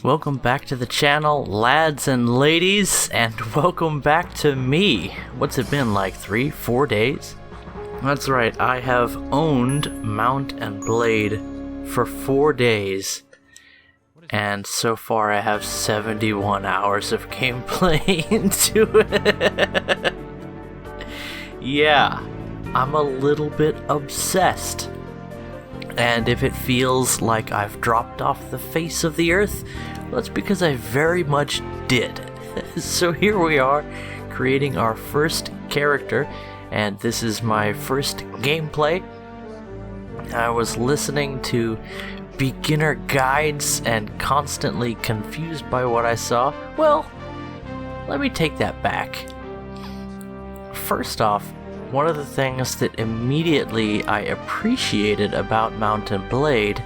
Welcome back to the channel, lads and ladies, and welcome back to me. What's it been, like 3-4 days? That's right, I have owned Mount and Blade for 4 days, and so far I have 71 hours of gameplay into it. Yeah, I'm a little bit obsessed. And if it feels like I've dropped off the face of the earth, well, that's because I very much did. So here we are, creating our first character, and this is my first gameplay. I was listening to beginner guides and constantly confused by what I saw. Well, let me take that back. First off, one of the things that immediately I appreciated about Mount and Blade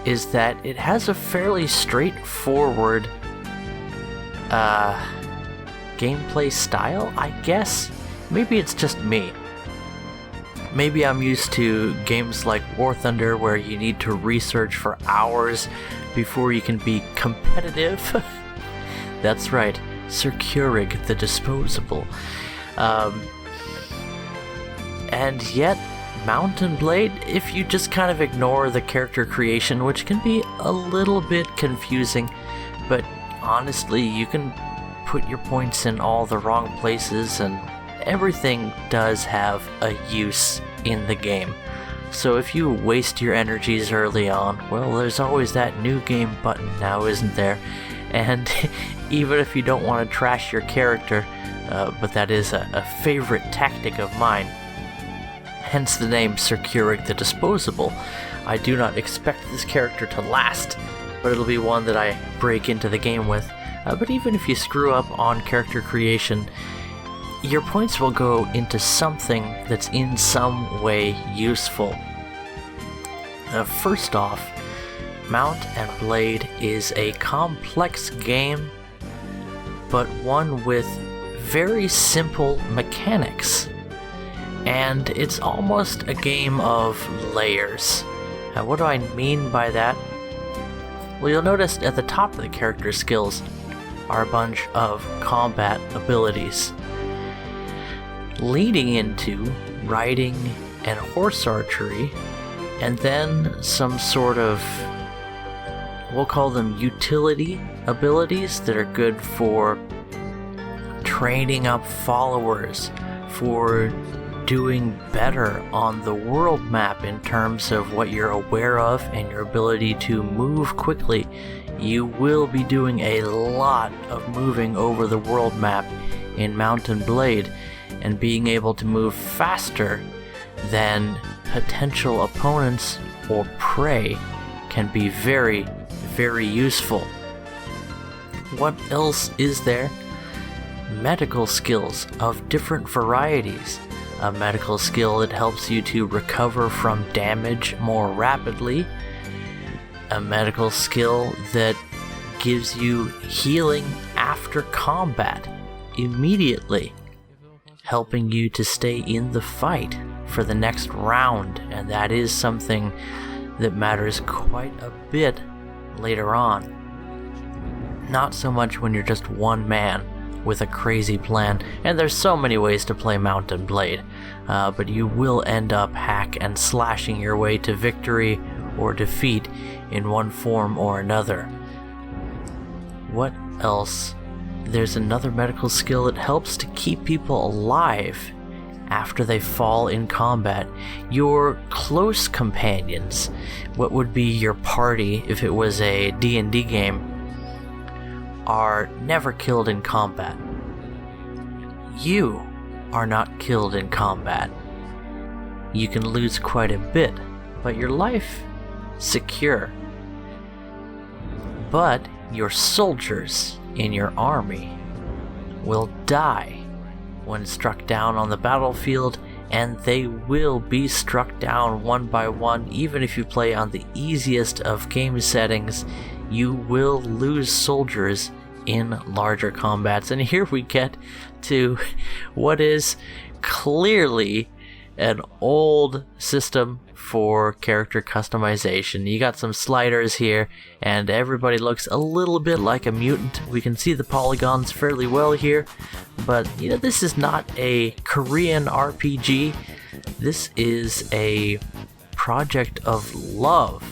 is that it has a fairly straightforward gameplay style, I guess. Maybe it's just me. Maybe I'm used to games like War Thunder where you need to research for hours before you can be competitive. That's right, Sir Keurig the Disposable. And yet, Mount and Blade, if you just kind of ignore the character creation, which can be a little bit confusing, but honestly, you can put your points in all the wrong places, and everything does have a use in the game. So if you waste your energies early on, well, there's always that new game button now, isn't there? And even if you don't want to trash your character, but that is a favorite tactic of mine, hence the name Sir Keurig the Disposable. I do not expect this character to last, but it'll be one that I break into the game with. But even if you screw up on character creation, your points will go into something that's in some way useful. First off, Mount and Blade is a complex game, but one with very simple mechanics. And it's almost a game of layers. Now, what do I mean by that? Well, you'll notice at the top of the character skills are a bunch of combat abilities, leading into riding and horse archery, and then some sort of, we'll call them utility abilities that are good for training up followers, for doing better on the world map in terms of what you're aware of and your ability to move quickly. You will be doing a lot of moving over the world map in Mount and Blade, and being able to move faster than potential opponents or prey can be very, very useful. What else is there? Medical skills of different varieties. A medical skill that helps you to recover from damage more rapidly. A medical skill that gives you healing after combat immediately, helping you to stay in the fight for the next round, and that is something that matters quite a bit later on. Not so much when you're just one man with a crazy plan, and there's so many ways to play Mount and Blade, but you will end up hack and slashing your way to victory or defeat in one form or another. What else? There's another medical skill that helps to keep people alive after they fall in combat. Your close companions, what would be your party if it was a D&D game, are never killed in combat. You are not killed in combat. You can lose quite a bit, but your life secure. But your soldiers in your army will die when struck down on the battlefield, and they will be struck down one by one. Even if you play on the easiest of game settings, you will lose soldiers in larger combats. And here we get to what is clearly an old system for character customization. You got some sliders here, and everybody looks a little bit like a mutant. We can see the polygons fairly well here, but this is not a Korean RPG. This is a project of love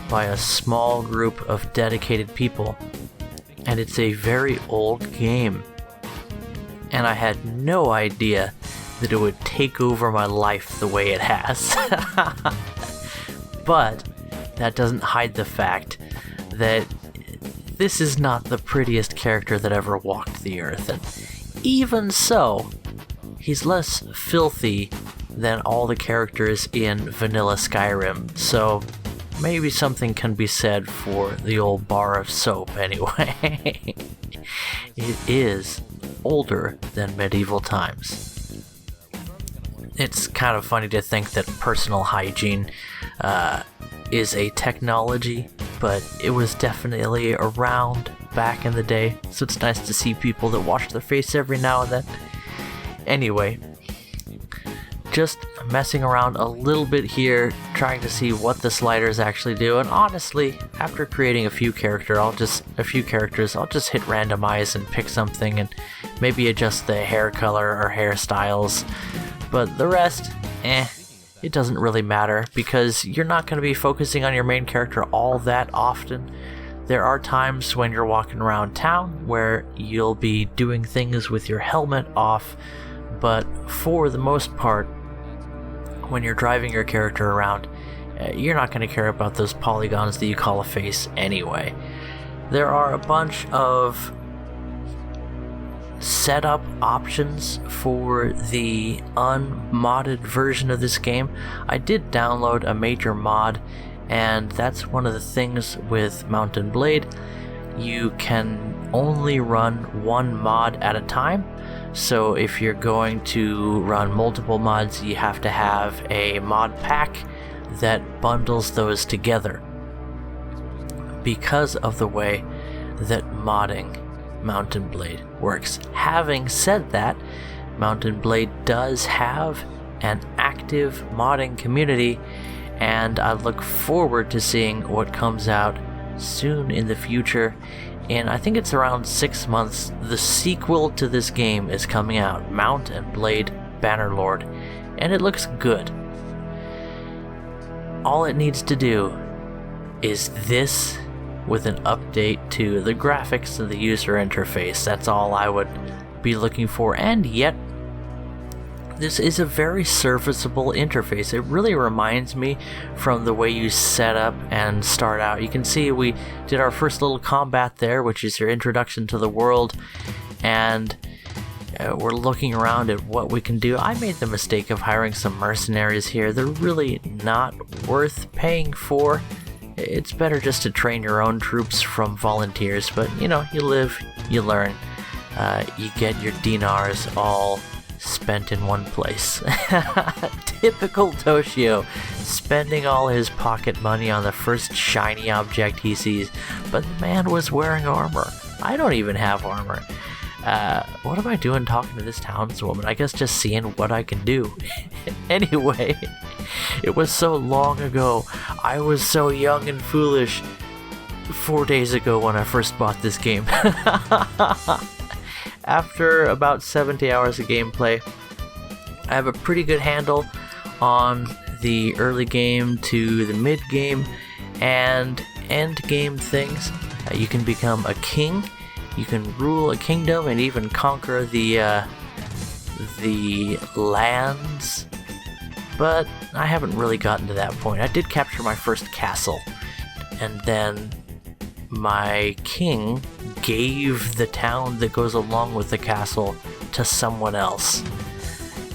by a small group of dedicated people, and it's a very old game. And I had no idea that it would take over my life the way it has. But that doesn't hide the fact that this is not the prettiest character that ever walked the earth. And even so, he's less filthy than all the characters in vanilla Skyrim. So maybe something can be said for the old bar of soap anyway. It is older than medieval times. It's kind of funny to think that personal hygiene is a technology, but it was definitely around back in the day, so it's nice to see people that wash their face every now and then. Anyway, just messing around a little bit here, trying to see what the sliders actually do, and honestly, after creating a few characters, I'll just hit randomize and pick something and maybe adjust the hair color or hairstyles. But the rest, it doesn't really matter, because you're not going to be focusing on your main character all that often. There are times when you're walking around town where you'll be doing things with your helmet off, but for the most part, when you're driving your character around, you're not going to care about those polygons that you call a face anyway. There are a bunch of setup options for the unmodded version of this game. I did download a major mod, and that's one of the things with Mount & Blade. You can only run one mod at a time, so if you're going to run multiple mods, you have to have a mod pack that bundles those together, because of the way that modding Mount & Blade works. Having said that, Mount & Blade does have an active modding community, and I look forward to seeing what comes out soon in the future. And I think it's around 6 months, the sequel to this game is coming out, Mount & Blade Bannerlord, and it looks good. All it needs to do is this, with an update to the graphics and the user interface. That's all I would be looking for, and yet this is a very serviceable interface. It really reminds me from the way you set up and start out. You can see we did our first little combat there, which is your introduction to the world, and we're looking around at what we can do. I made the mistake of hiring some mercenaries here. They're really not worth paying for. It's better just to train your own troops from volunteers, but you live, you learn. You get your dinars all spent in one place. Typical Toshio, spending all his pocket money on the first shiny object he sees, but the man was wearing armor. I don't even have armor. What am I doing talking to this townswoman? I guess just seeing what I can do. Anyway, it was so long ago. I was so young and foolish 4 days ago when I first bought this game. After about 70 hours of gameplay, I have a pretty good handle on the early game to the mid game and end game things. You can become a king. You can rule a kingdom and even conquer the lands, but I haven't really gotten to that point. I did capture my first castle, and then my king gave the town that goes along with the castle to someone else,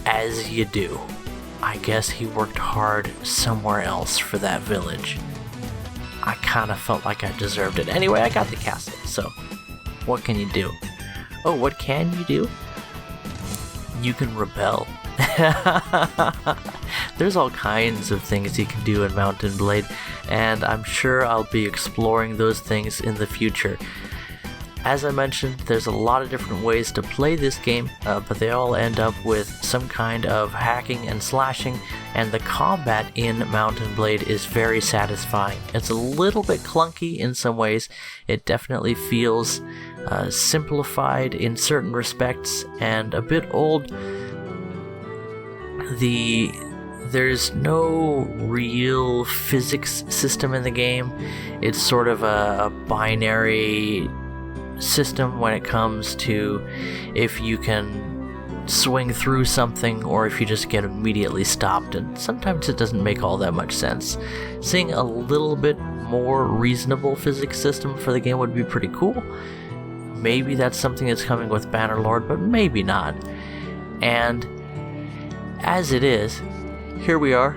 as you do. I guess he worked hard somewhere else for that village. I kind of felt like I deserved it. Anyway, I got the castle, so what can you do? Oh, what can you do? You can rebel. There's all kinds of things you can do in Mount & Blade, and I'm sure I'll be exploring those things in the future. As I mentioned, there's a lot of different ways to play this game, but they all end up with some kind of hacking and slashing, and the combat in Mount & Blade is very satisfying. It's a little bit clunky in some ways. It definitely feels simplified in certain respects and a bit old. There's no real physics system in the game. It's sort of a binary system when it comes to if you can swing through something or if you just get immediately stopped, and sometimes it doesn't make all that much sense. Seeing a little bit more reasonable physics system for the game would be pretty cool. Maybe that's something that's coming with Bannerlord, but maybe not. And as it is, here we are,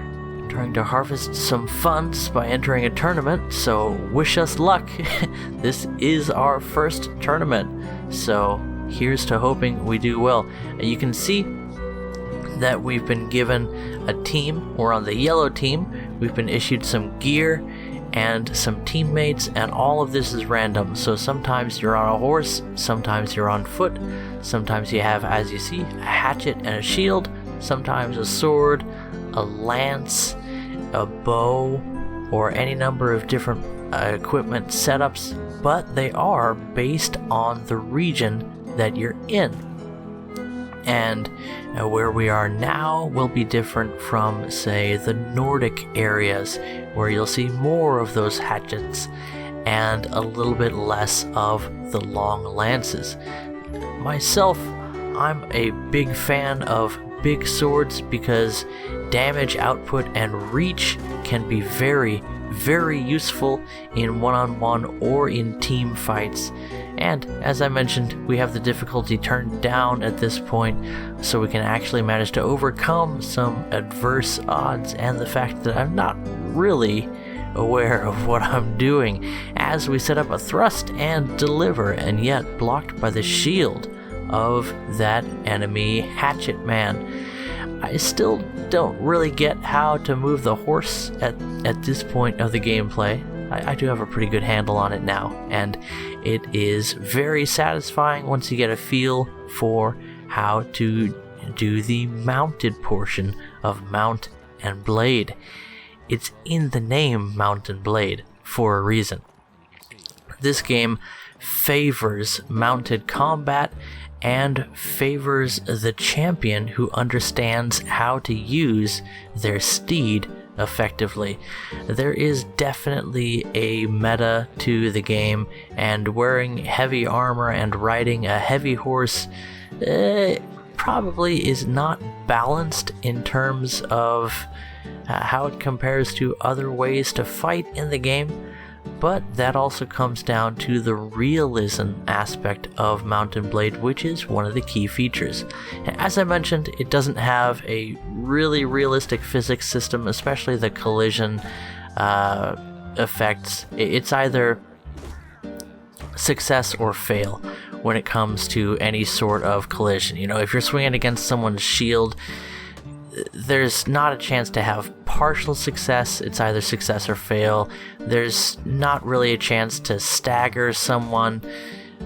trying to harvest some funds by entering a tournament, so wish us luck. This is our first tournament, so here's to hoping we do well. You can see that we've been given a team. We're on the yellow team. We've been issued some gear and some teammates, and all of this is random. So sometimes you're on a horse, sometimes you're on foot, sometimes you have, as you see, a hatchet and a shield, sometimes a sword, a lance, a bow, or any number of different equipment setups, but they are based on the region that you're in. And where we are now will be different from, say, the Nordic areas, where you'll see more of those hatchets and a little bit less of the long lances. Myself, I'm a big fan of big swords because damage output and reach can be very, very useful in one-on-one or in team fights. And as I mentioned, we have the difficulty turned down at this point, so we can actually manage to overcome some adverse odds and the fact that I'm not really aware of what I'm doing as we set up a thrust and deliver, and yet blocked by the shield of that enemy hatchet man. I still don't really get how to move the horse at this point of the gameplay. I do have a pretty good handle on it now, and it is very satisfying once you get a feel for how to do the mounted portion of Mount & Blade. It's in the name Mount & Blade for a reason. This game favors mounted combat and favors the champion who understands how to use their steed effectively. There is definitely a meta to the game, and wearing heavy armor and riding a heavy horse probably is not balanced in terms of how it compares to other ways to fight in the game. But that also comes down to the realism aspect of Mount & Blade, which is one of the key features. As I mentioned, it doesn't have a really realistic physics system, especially the collision effects. It's either success or fail when it comes to any sort of collision. You know, if you're swinging against someone's shield, there's not a chance to have partial success. It's either success or fail. There's not really a chance to stagger someone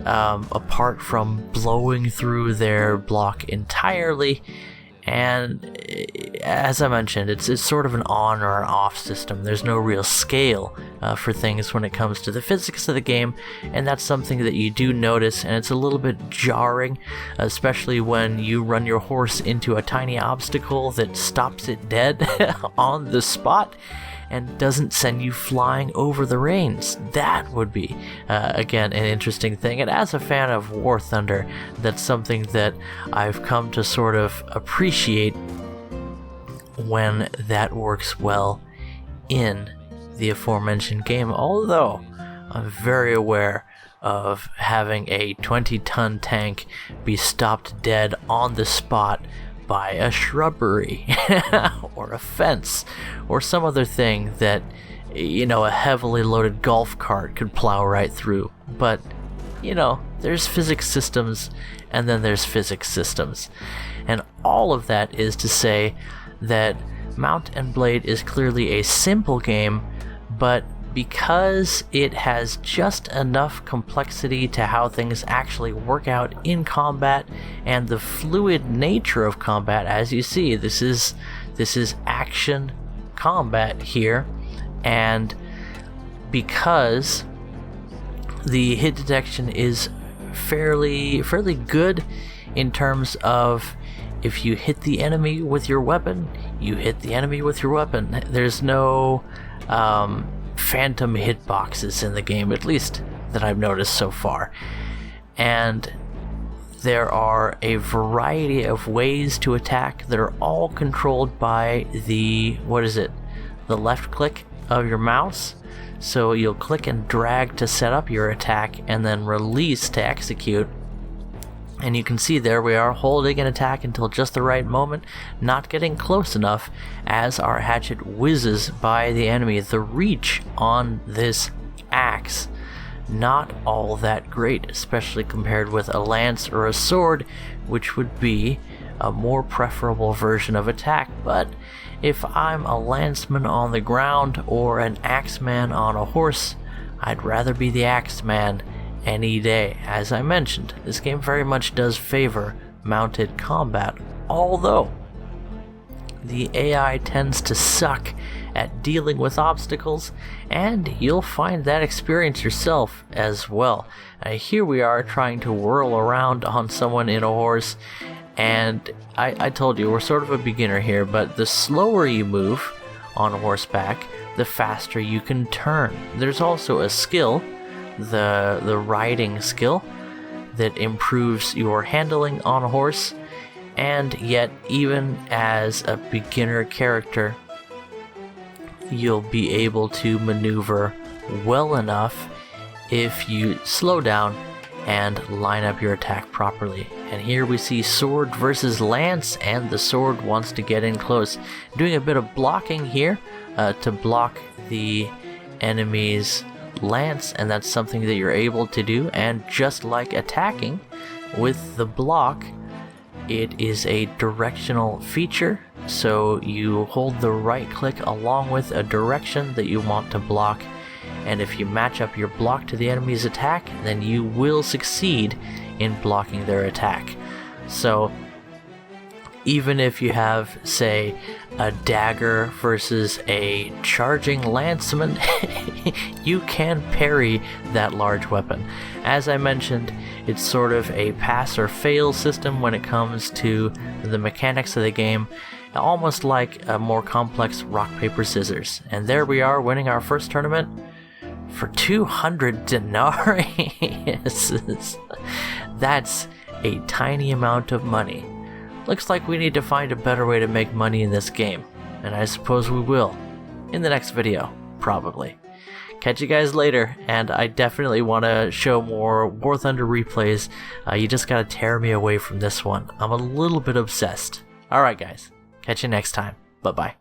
apart from blowing through their block entirely. And as I mentioned, it's sort of an on or an off system. There's no real scale for things when it comes to the physics of the game, and that's something that you do notice, and it's a little bit jarring, especially when you run your horse into a tiny obstacle that stops it dead on the spot and doesn't send you flying over the reins. That would be, again, an interesting thing. And as a fan of War Thunder, that's something that I've come to sort of appreciate when that works well in the aforementioned game. Although I'm very aware of having a 20-ton tank be stopped dead on the spot by a shrubbery or a fence or some other thing that, you know, a heavily loaded golf cart could plow right through. But, you know, there's physics systems and then there's physics systems. And all of that is to say that Mount & Blade is clearly a simple game, but because it has just enough complexity to how things actually work out in combat, and the fluid nature of combat. As you see, this is action combat here, and because the hit detection is fairly good in terms of, if you hit the enemy with your weapon, you hit the enemy with your weapon. There's no phantom hitboxes in the game, at least that I've noticed so far. And there are a variety of ways to attack that are all controlled by the left click of your mouse. So you'll click and drag to set up your attack and then release to execute. And you can see there we are holding an attack until just the right moment, not getting close enough as our hatchet whizzes by the enemy. The reach on this axe, not all that great, especially compared with a lance or a sword, which would be a more preferable version of attack. But if I'm a lanceman on the ground or an axeman on a horse, I'd rather be the axeman any day. As I mentioned, this game very much does favor mounted combat, although the AI tends to suck at dealing with obstacles, and you'll find that experience yourself as well. Here we are trying to whirl around on someone in a horse, and I told you we're sort of a beginner here, but the slower you move on horseback, the faster you can turn. There's also a skill, the riding skill, that improves your handling on a horse, and yet even as a beginner character, you'll be able to maneuver well enough if you slow down and line up your attack properly. And here we see sword versus lance, and the sword wants to get in close. Doing a bit of blocking here to block the enemy's lance, and that's something that you're able to do. And just like attacking with the block, it is a directional feature, so you hold the right click along with a direction that you want to block, and if you match up your block to the enemy's attack, then you will succeed in blocking their attack. So even if you have, say, a dagger versus a charging lanceman, you can parry that large weapon. As I mentioned, it's sort of a pass or fail system when it comes to the mechanics of the game, almost like a more complex rock, paper, scissors. And there we are, winning our first tournament for 200 denarii. That's a tiny amount of money. Looks like we need to find a better way to make money in this game, and I suppose we will in the next video, probably. Catch you guys later, and I definitely want to show more War Thunder replays. You just gotta tear me away from this one. I'm a little bit obsessed. Alright guys, catch you next time. Bye bye.